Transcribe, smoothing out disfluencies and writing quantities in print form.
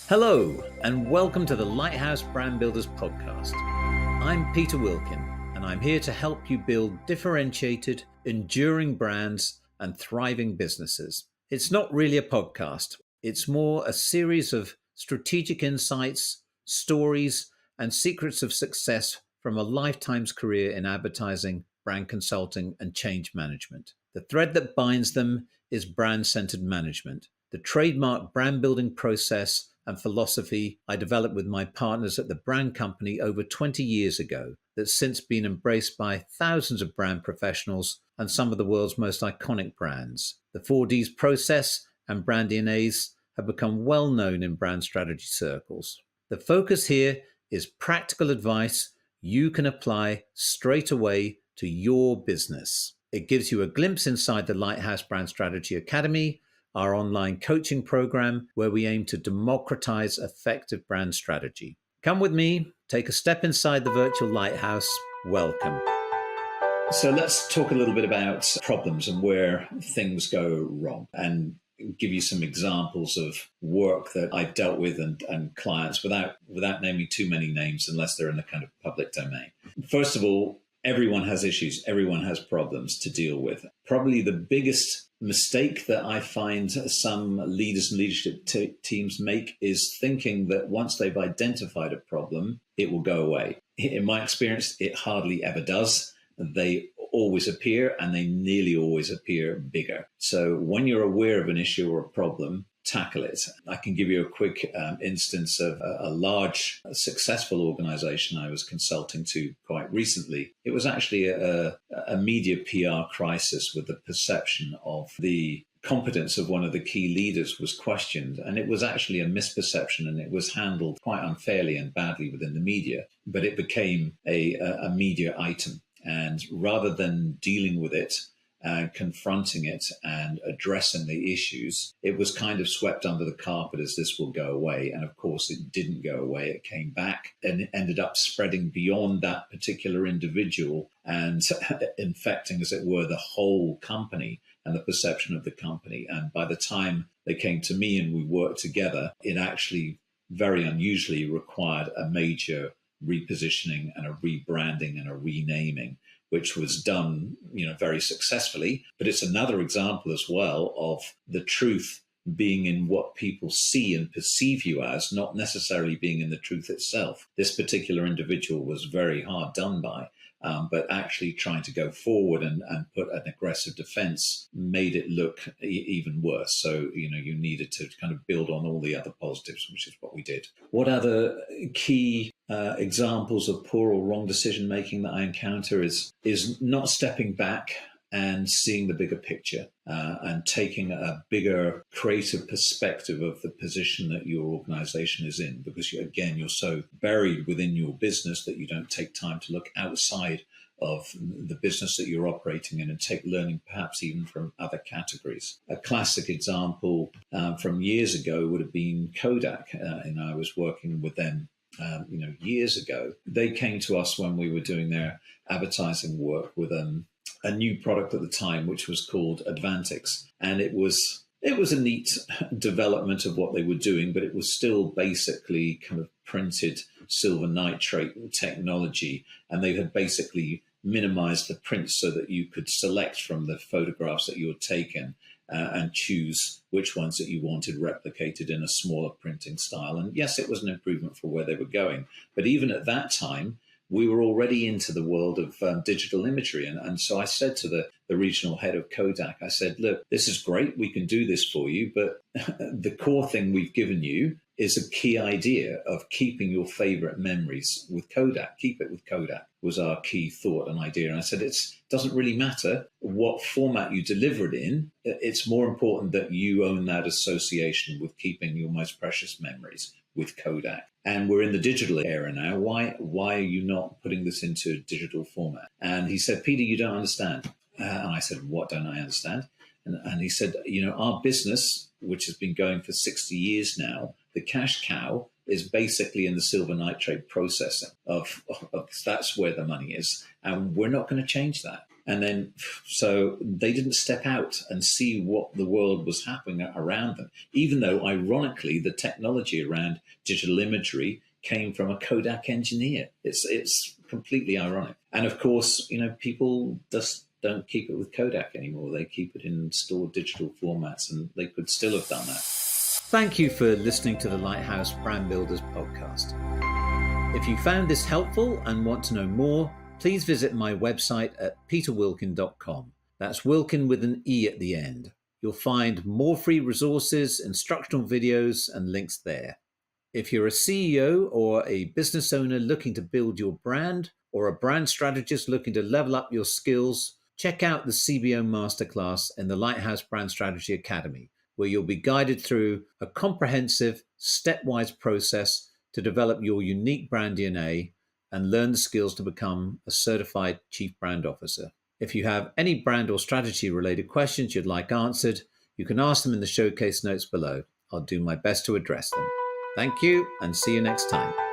Hello, and welcome to the Lighthouse Brand Builders Podcast. I'm Peter Wilken, and I'm here to help you build differentiated, enduring brands and thriving businesses. It's not really a podcast. It's more a series of strategic insights, stories, and secrets of success from a lifetime's career in advertising, brand consulting, and change management. The thread that binds them is brand-centered management, the trademark brand building process and philosophy I developed with my partners at the brand company over 20 years ago that's since been embraced by thousands of brand professionals and some of the world's most iconic brands. The 4Ds process and brand DNAs have become well known in brand strategy circles. The focus here is practical advice you can apply straight away to your business. It gives you a glimpse inside the Lighthouse Brand Strategy Academy, our online coaching program where we aim to democratize effective brand strategy. Come with me, take a step inside the virtual lighthouse. Welcome. So let's talk a little bit about problems and where things go wrong and give you some examples of work that I've dealt with and clients without naming too many names unless they're in the kind of public domain. First of all, everyone has issues. Everyone has problems to deal with. Probably the biggest mistake that I find some leaders and leadership teams make is thinking that once they've identified a problem, it will go away. In my experience, it hardly ever does. They always appear, and they nearly always appear bigger. So when you're aware of an issue or a problem, tackle it. I can give you a quick instance of a large, successful organization I was consulting to quite recently. It was actually a media PR crisis with the perception of the competence of one of the key leaders was questioned. And it was actually a misperception, and it was handled quite unfairly and badly within the media. But it became a media item. And rather than dealing with it, and confronting it and addressing the issues, it was kind of swept under the carpet as this will go away. And of course, it didn't go away. It came back and it ended up spreading beyond that particular individual and infecting, as it were, the whole company and the perception of the company. And by the time they came to me and we worked together, it actually very unusually required a major repositioning and a rebranding and a renaming, which was done, very successfully. But it's another example as well of the truth being in what people see and perceive you as, not necessarily being in the truth itself. This particular individual was very hard done by, but actually trying to go forward and put an aggressive defense made it look even worse. So, you needed to kind of build on all the other positives, which is what we did. What other key examples of poor or wrong decision making that I encounter is not stepping back and seeing the bigger picture and taking a bigger creative perspective of the position that your organization is in, because you're so buried within your business that you don't take time to look outside of the business that you're operating in and take learning perhaps even from other categories. A classic example from years ago would have been Kodak. I was working with them years ago. They came to us when we were doing their advertising work with a new product at the time, which was called Advantix. And it was a neat development of what they were doing, but it was still basically kind of printed silver nitrate technology. And they had basically minimized the prints so that you could select from the photographs that you had taken and choose which ones that you wanted replicated in a smaller printing style. And yes, it was an improvement for where they were going. But even at that time, we were already into the world of digital imagery. And so I said to the regional head of Kodak, I said, look, this is great. We can do this for you. But the core thing we've given you is a key idea of keeping your favorite memories with Kodak. Keep it with Kodak was our key thought and idea. And I said, it doesn't really matter what format you deliver it in. It's more important that you own that association with keeping your most precious memories with Kodak. And we're in the digital era now. Why are you not putting this into digital format? And he said, Peter, you don't understand. And I said, what don't I understand? And he said, our business, which has been going for 60 years now, the cash cow is basically in the silver nitrate processing of that's where the money is. And we're not going to change that. And then, so they didn't step out and see what the world was happening around them, even though, ironically, the technology around digital imagery came from a Kodak engineer. It's completely ironic. And of course, people just don't keep it with Kodak anymore. They keep it in stored digital formats, and they could still have done that. Thank you for listening to the Lighthouse Brand Builders Podcast. If you found this helpful and want to know more, please visit my website at peterwilken.com. That's Wilken with an E at the end. You'll find more free resources, instructional videos, and links there. If you're a CEO or a business owner looking to build your brand, or a brand strategist looking to level up your skills, check out the CBO Masterclass in the Lighthouse Brand Strategy Academy, where you'll be guided through a comprehensive, stepwise process to develop your unique brand DNA and learn the skills to become a certified Chief Brand Officer. If you have any brand or strategy related questions you'd like answered, you can ask them in the showcase notes below. I'll do my best to address them. Thank you, and see you next time.